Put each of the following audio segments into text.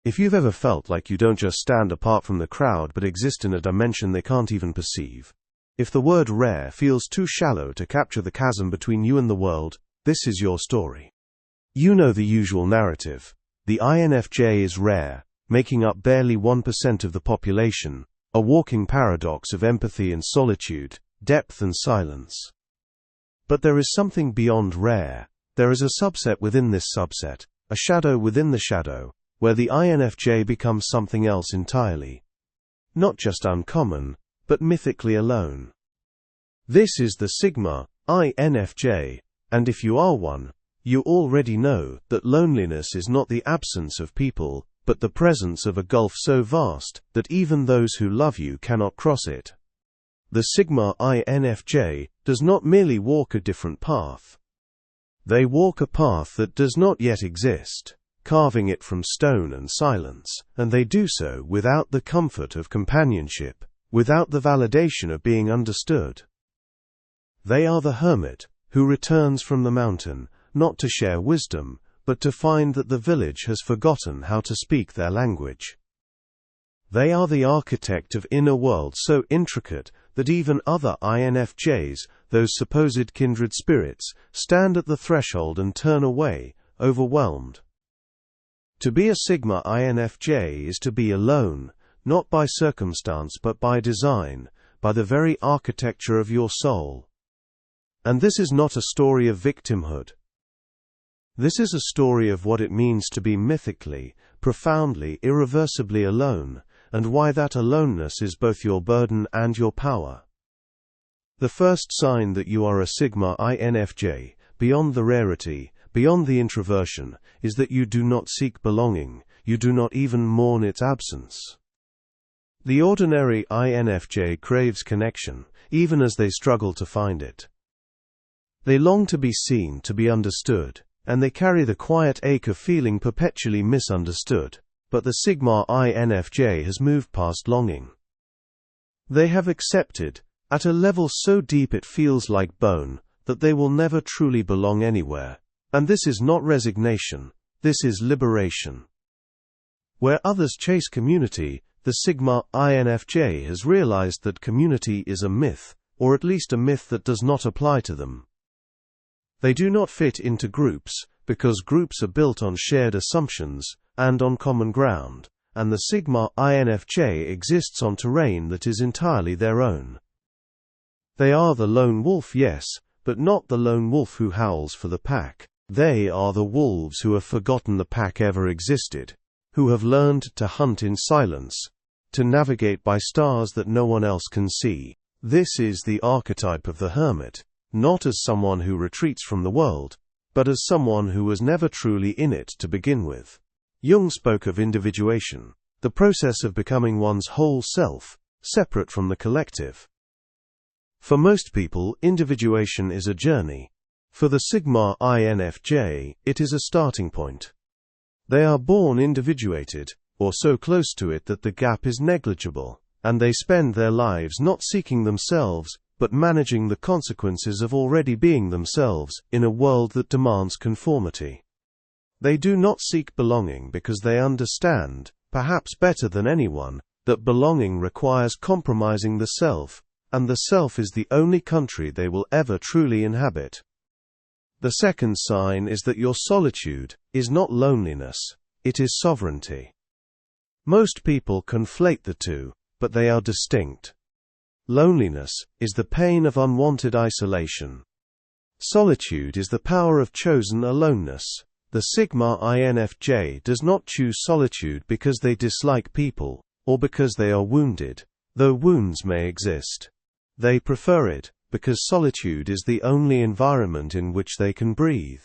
If you've ever felt like you don't just stand apart from the crowd but exist in a dimension they can't even perceive, if the word rare feels too shallow to capture the chasm between you and the world, this is your story. You know the usual narrative. The INFJ is rare, making up barely 1% of the population, a walking paradox of empathy and solitude, depth and silence. But there is something beyond rare. There is a subset within this subset, a shadow within the shadow, where the INFJ becomes something else entirely. Not just uncommon, but mythically alone. This is the Sigma INFJ, and if you are one, you already know that loneliness is not the absence of people, but the presence of a gulf so vast that even those who love you cannot cross it. The Sigma INFJ does not merely walk a different path. They walk a path that does not yet exist, carving it from stone and silence, and they do so without the comfort of companionship, without the validation of being understood. They are the hermit, who returns from the mountain, not to share wisdom, but to find that the village has forgotten how to speak their language. They are the architect of inner worlds so intricate that even other INFJs, those supposed kindred spirits, stand at the threshold and turn away, overwhelmed. To be a Sigma INFJ is to be alone, not by circumstance but by design, by the very architecture of your soul. And this is not a story of victimhood. This is a story of what it means to be mythically, profoundly, irreversibly alone, and why that aloneness is both your burden and your power. The first sign that you are a Sigma INFJ, beyond the rarity, beyond the introversion, is that you do not seek belonging, you do not even mourn its absence. The ordinary INFJ craves connection, even as they struggle to find it. They long to be seen, to be understood, and they carry the quiet ache of feeling perpetually misunderstood, but the Sigma INFJ has moved past longing. They have accepted, at a level so deep it feels like bone, that they will never truly belong anywhere. And this is not resignation, this is liberation. Where others chase community, the Sigma INFJ has realized that community is a myth, or at least a myth that does not apply to them. They do not fit into groups, because groups are built on shared assumptions, and on common ground, and the Sigma INFJ exists on terrain that is entirely their own. They are the lone wolf, yes, but not the lone wolf who howls for the pack. They are the wolves who have forgotten the pack ever existed, who have learned to hunt in silence, to navigate by stars that no one else can see. This is the archetype of the hermit, not as someone who retreats from the world, but as someone who was never truly in it to begin with. Jung spoke of individuation, the process of becoming one's whole self, separate from the collective. For most people, individuation is a journey. For the Sigma INFJ, it is a starting point. They are born individuated, or so close to it that the gap is negligible, and they spend their lives not seeking themselves, but managing the consequences of already being themselves, in a world that demands conformity. They do not seek belonging because they understand, perhaps better than anyone, that belonging requires compromising the self, and the self is the only country they will ever truly inhabit. The second sign is that your solitude is not loneliness, it is sovereignty. Most people conflate the two, but they are distinct. Loneliness is the pain of unwanted isolation. Solitude is the power of chosen aloneness. The Sigma INFJ does not choose solitude because they dislike people, or because they are wounded, though wounds may exist. They prefer it because solitude is the only environment in which they can breathe.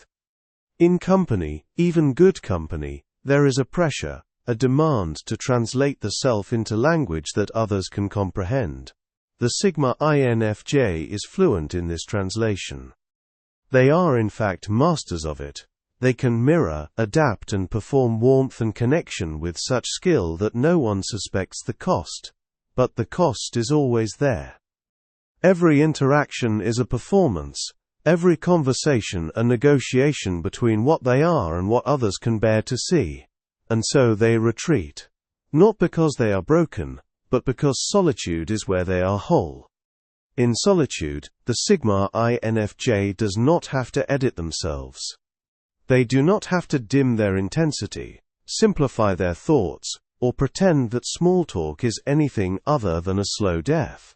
In company, even good company, there is a pressure, a demand to translate the self into language that others can comprehend. The Sigma INFJ is fluent in this translation. They are in fact masters of it. They can mirror, adapt and perform warmth and connection with such skill that no one suspects the cost. But the cost is always there. Every interaction is a performance, every conversation a negotiation between what they are and what others can bear to see. and so they retreat. Not because they are broken, but because solitude is where they are whole. In solitude, the Sigma INFJ does not have to edit themselves. They do not have to dim their intensity, simplify their thoughts, or pretend that small talk is anything other than a slow death.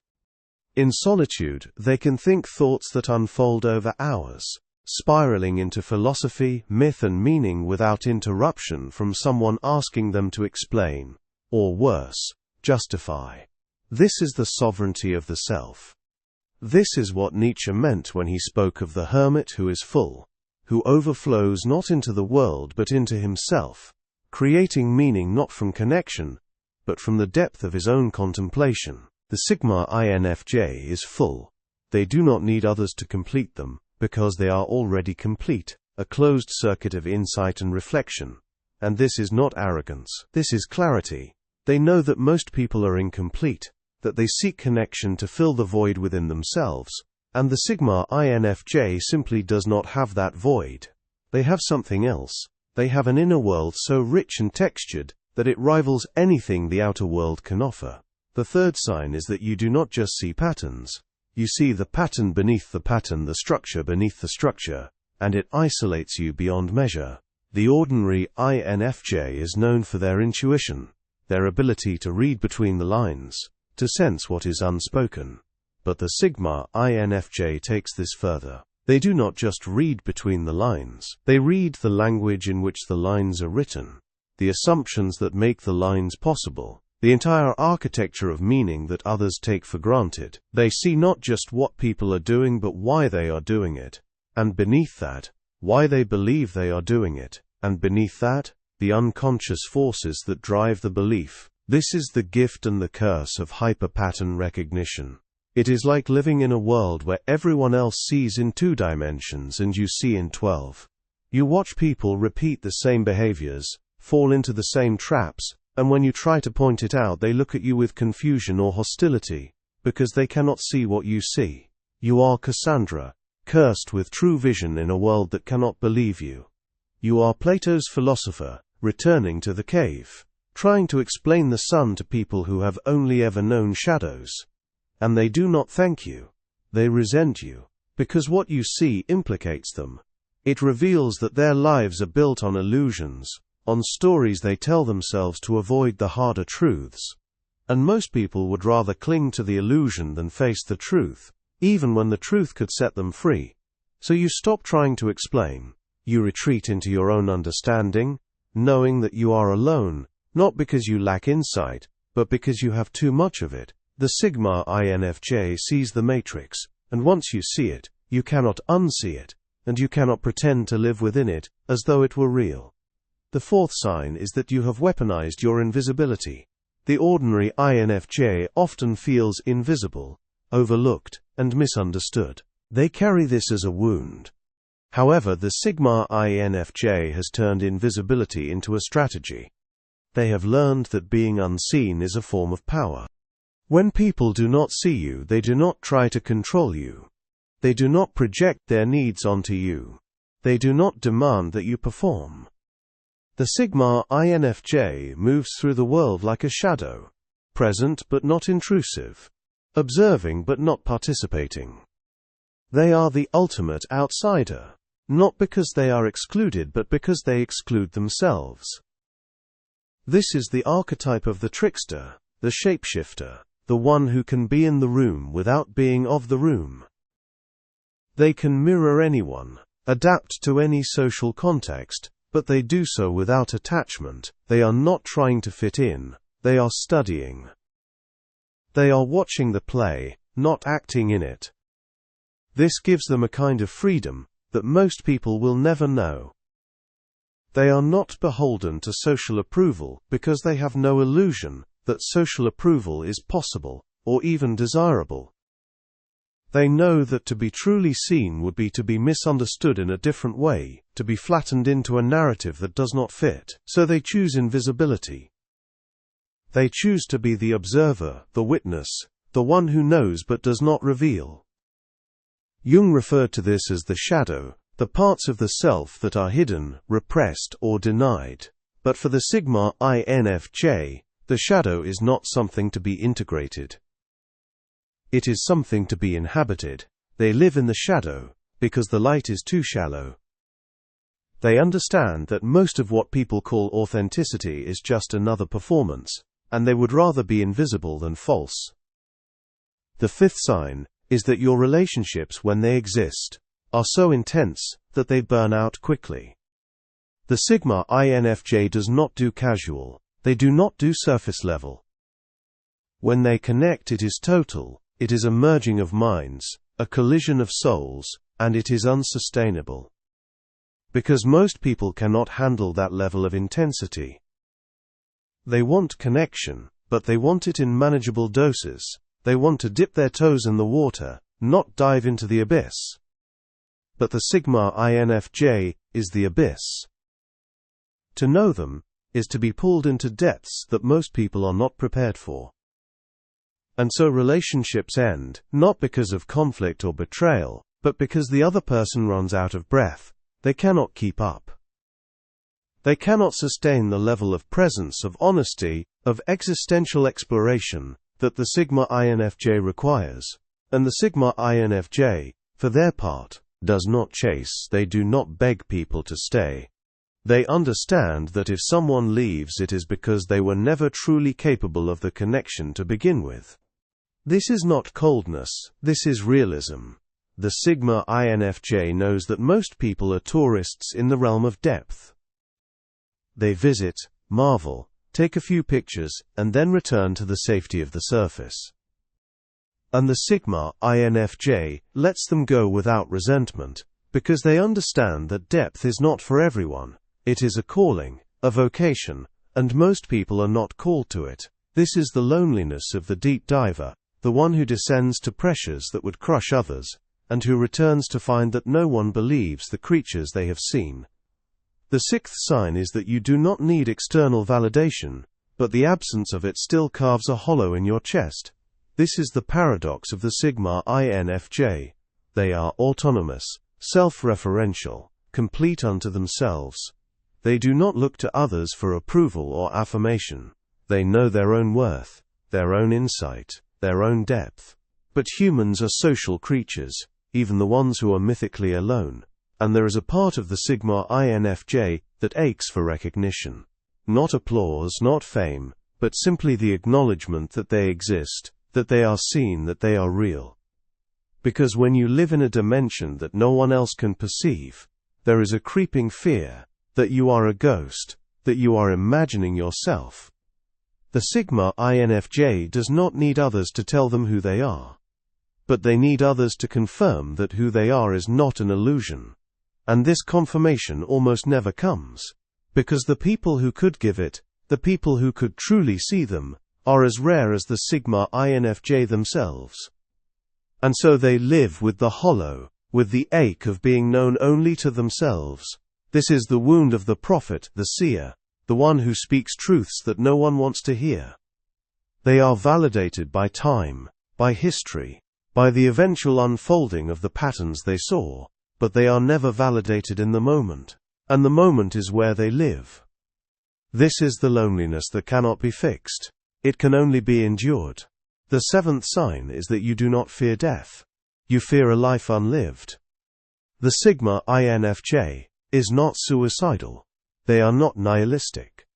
In solitude, they can think thoughts that unfold over hours, spiraling into philosophy, myth and meaning without interruption from someone asking them to explain, or worse, justify. This is the sovereignty of the self. This is what Nietzsche meant when he spoke of the hermit who is full, who overflows not into the world but into himself, creating meaning not from connection, but from the depth of his own contemplation. The Sigma INFJ is full. They do not need others to complete them, because they are already complete, a closed circuit of insight and reflection. And this is not arrogance. This is clarity. They know that most people are incomplete, that they seek connection to fill the void within themselves, and the Sigma INFJ simply does not have that void. They have something else. They have an inner world so rich and textured that it rivals anything the outer world can offer. The third sign is that you do not just see patterns. You see the pattern beneath the pattern, the structure beneath the structure, and it isolates you beyond measure. The ordinary INFJ is known for their intuition, their ability to read between the lines, to sense what is unspoken. But the Sigma INFJ takes this further. They do not just read between the lines. They read the language in which the lines are written, the assumptions that make the lines possible, the entire architecture of meaning that others take for granted. They see not just what people are doing but why they are doing it, and beneath that, why they believe they are doing it, and beneath that, the unconscious forces that drive the belief. This is the gift and the curse of hyper-pattern recognition. It is like living in a world where everyone else sees in 2 dimensions and you see in 12. You watch people repeat the same behaviors, fall into the same traps, and when you try to point it out they look at you with confusion or hostility, because they cannot see what you see. You are Cassandra, cursed with true vision in a world that cannot believe you. You are Plato's philosopher, returning to the cave, trying to explain the sun to people who have only ever known shadows. And they do not thank you. They resent you, because what you see implicates them. It reveals that their lives are built on illusions, on stories they tell themselves to avoid the harder truths. And most people would rather cling to the illusion than face the truth, even when the truth could set them free. So you stop trying to explain. You retreat into your own understanding, knowing that you are alone, not because you lack insight, but because you have too much of it. The Sigma INFJ sees the matrix, and once you see it, you cannot unsee it, and you cannot pretend to live within it, as though it were real. The fourth sign is that you have weaponized your invisibility. The ordinary INFJ often feels invisible, overlooked, and misunderstood. They carry this as a wound. However, the Sigma INFJ has turned invisibility into a strategy. They have learned that being unseen is a form of power. When people do not see you, they do not try to control you. They do not project their needs onto you. They do not demand that you perform. The Sigma INFJ moves through the world like a shadow, present but not intrusive, observing but not participating. They are the ultimate outsider, not because they are excluded but because they exclude themselves. This is the archetype of the trickster, the shapeshifter, the one who can be in the room without being of the room. They can mirror anyone, adapt to any social context, but they do so without attachment. They are not trying to fit in, they are studying. They are watching the play, not acting in it. This gives them a kind of freedom that most people will never know. They are not beholden to social approval because they have no illusion that social approval is possible, or even desirable. They know that to be truly seen would be to be misunderstood in a different way, to be flattened into a narrative that does not fit, so they choose invisibility. They choose to be the observer, the witness, the one who knows but does not reveal. Jung referred to this as the shadow, the parts of the self that are hidden, repressed, or denied. But for the Sigma INFJ, the shadow is not something to be integrated. It is something to be inhabited. They live in the shadow, because the light is too shallow. They understand that most of what people call authenticity is just another performance, and they would rather be invisible than false. The fifth sign is that your relationships, when they exist, are so intense that they burn out quickly. The Sigma INFJ does not do casual. They do not do surface level. When they connect, it is total. It is a merging of minds, a collision of souls, and it is unsustainable. Because most people cannot handle that level of intensity. They want connection, but they want it in manageable doses. They want to dip their toes in the water, not dive into the abyss. But the Sigma INFJ is the abyss. To know them is to be pulled into depths that most people are not prepared for. And so relationships end, not because of conflict or betrayal, but because the other person runs out of breath. They cannot keep up. They cannot sustain the level of presence, of honesty, of existential exploration that the Sigma INFJ requires. And the Sigma INFJ, for their part, does not chase. They do not beg people to stay. They understand that if someone leaves, it is because they were never truly capable of the connection to begin with. This is not coldness, this is realism. The Sigma INFJ knows that most people are tourists in the realm of depth. They visit, marvel, take a few pictures, and then return to the safety of the surface. And the Sigma INFJ lets them go without resentment, because they understand that depth is not for everyone. It is a calling, a vocation, and most people are not called to it. This is the loneliness of the deep diver, the one who descends to pressures that would crush others, and who returns to find that no one believes the creatures they have seen. The sixth sign is that you do not need external validation, but the absence of it still carves a hollow in your chest. This is the paradox of the Sigma INFJ. They are autonomous, self-referential, complete unto themselves. They do not look to others for approval or affirmation. They know their own worth, their own insight, their own depth. But humans are social creatures, even the ones who are mythically alone, and there is a part of the Sigma INFJ that aches for recognition. Not applause, not fame, but simply the acknowledgement that they exist, that they are seen, that they are real. Because when you live in a dimension that no one else can perceive, there is a creeping fear that you are a ghost, that you are imagining yourself. The Sigma INFJ does not need others to tell them who they are. But they need others to confirm that who they are is not an illusion. And this confirmation almost never comes. Because the people who could give it, the people who could truly see them, are as rare as the Sigma INFJ themselves. And so they live with the hollow, with the ache of being known only to themselves. This is the wound of the prophet, the seer, the one who speaks truths that no one wants to hear. They are validated by time, by history, by the eventual unfolding of the patterns they saw, but they are never validated in the moment, and the moment is where they live. This is the loneliness that cannot be fixed. It can only be endured. The seventh sign is that you do not fear death. You fear a life unlived. The Sigma INFJ is not suicidal. They are not nihilistic.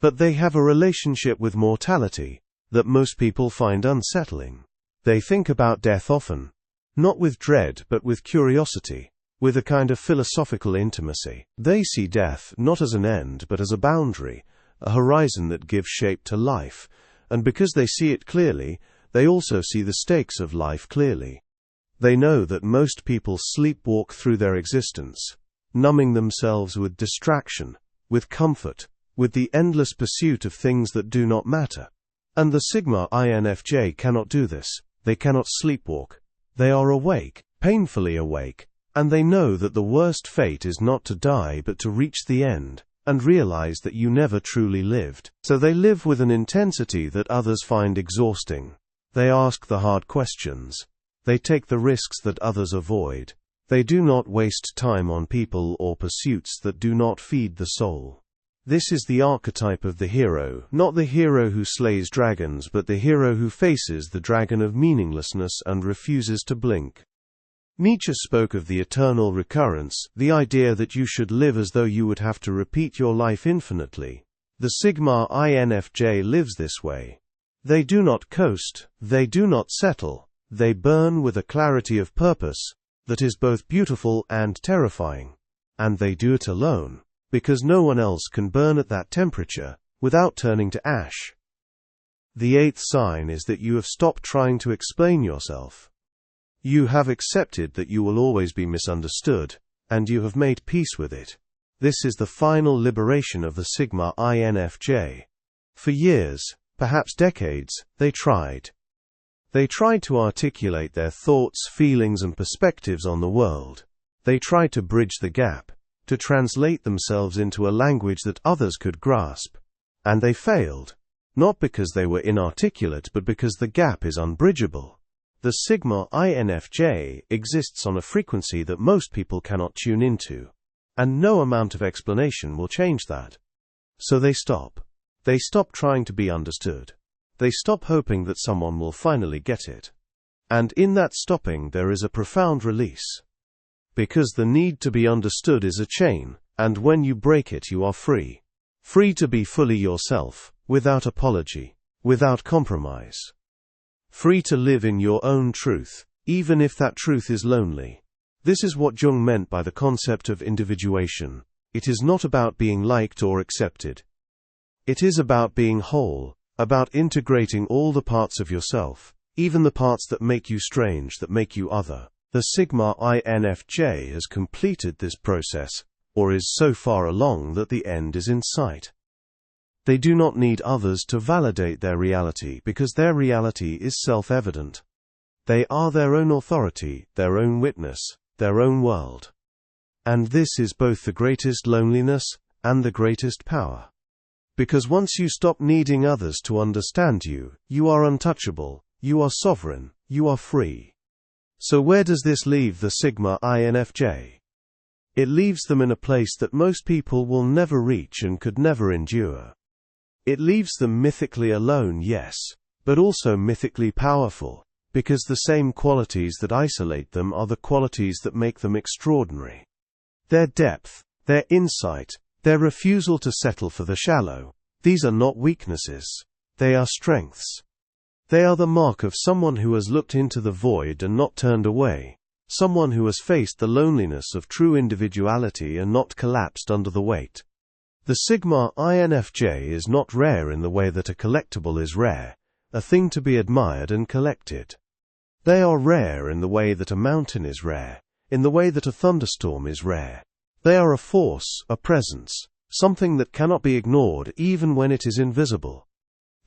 But they have a relationship with mortality that most people find unsettling. They think about death often, not with dread but with curiosity, with a kind of philosophical intimacy. They see death not as an end but as a boundary, a horizon that gives shape to life, and because they see it clearly, they also see the stakes of life clearly. They know that most people sleepwalk through their existence, numbing themselves with distraction, with comfort, with the endless pursuit of things that do not matter. And the Sigma INFJ cannot do this. They cannot sleepwalk. They are awake, painfully awake, and they know that the worst fate is not to die but to reach the end, and realize that you never truly lived. So they live with an intensity that others find exhausting. They ask the hard questions. They take the risks that others avoid. They do not waste time on people or pursuits that do not feed the soul. This is the archetype of the hero, not the hero who slays dragons, but the hero who faces the dragon of meaninglessness and refuses to blink. Nietzsche spoke of the eternal recurrence, the idea that you should live as though you would have to repeat your life infinitely. The Sigma INFJ lives this way. They do not coast, they do not settle, they burn with a clarity of purpose that is both beautiful and terrifying. And they do it alone, because no one else can burn at that temperature without turning to ash. The eighth sign is that you have stopped trying to explain yourself. You have accepted that you will always be misunderstood, and you have made peace with it. This is the final liberation of the Sigma INFJ. For years, perhaps decades, they tried. They tried to articulate their thoughts, feelings, and perspectives on the world. They tried to bridge the gap, to translate themselves into a language that others could grasp. And they failed. Not because they were inarticulate, but because the gap is unbridgeable. The Sigma INFJ exists on a frequency that most people cannot tune into. And no amount of explanation will change that. So they stop. They stop trying to be understood. They stop hoping that someone will finally get it. And in that stopping there is a profound release. Because the need to be understood is a chain, and when you break it you are free. Free to be fully yourself, without apology, without compromise. Free to live in your own truth, even if that truth is lonely. This is what Jung meant by the concept of individuation. It is not about being liked or accepted. It is about being whole, about integrating all the parts of yourself, even the parts that make you strange, that make you other. The Sigma INFJ has completed this process, or is so far along that the end is in sight. They do not need others to validate their reality because their reality is self-evident. They are their own authority, their own witness, their own world. And this is both the greatest loneliness and the greatest power. Because once you stop needing others to understand you, you are untouchable, you are sovereign, you are free. So where does this leave the Sigma INFJ? It leaves them in a place that most people will never reach and could never endure. It leaves them mythically alone, yes, but also mythically powerful, because the same qualities that isolate them are the qualities that make them extraordinary. Their depth, their insight, their refusal to settle for the shallow, these are not weaknesses. They are strengths. They are the mark of someone who has looked into the void and not turned away, someone who has faced the loneliness of true individuality and not collapsed under the weight. The Sigma INFJ is not rare in the way that a collectible is rare, a thing to be admired and collected. They are rare in the way that a mountain is rare, in the way that a thunderstorm is rare. They are a force, a presence, something that cannot be ignored even when it is invisible.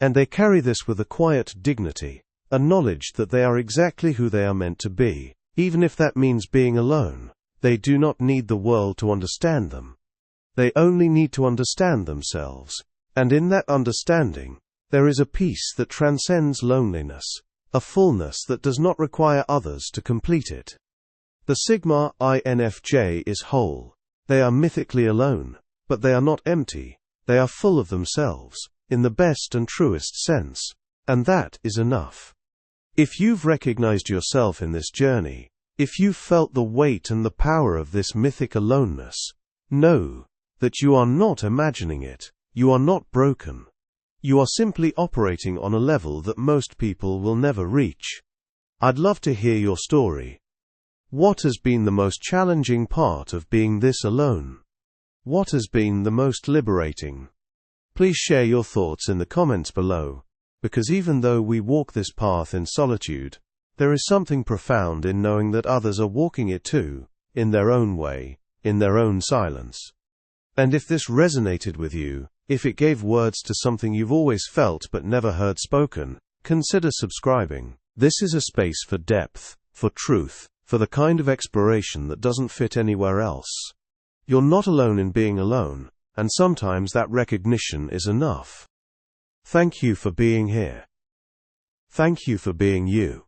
And they carry this with a quiet dignity, a knowledge that they are exactly who they are meant to be, even if that means being alone. They do not need the world to understand them. They only need to understand themselves. And in that understanding, there is a peace that transcends loneliness, a fullness that does not require others to complete it. The Sigma INFJ is whole. They are mythically alone, but they are not empty. They are full of themselves, in the best and truest sense. And that is enough. If you've recognized yourself in this journey, if you've felt the weight and the power of this mythic aloneness, know that you are not imagining it. You are not broken. You are simply operating on a level that most people will never reach. I'd love to hear your story. What has been the most challenging part of being this alone? What has been the most liberating? Please share your thoughts in the comments below, because even though we walk this path in solitude, there is something profound in knowing that others are walking it too, in their own way, in their own silence. And if this resonated with you, if it gave words to something you've always felt but never heard spoken, consider subscribing. This is a space for depth, for truth, for the kind of exploration that doesn't fit anywhere else. You're not alone in being alone, and sometimes that recognition is enough. Thank you for being here. Thank you for being you.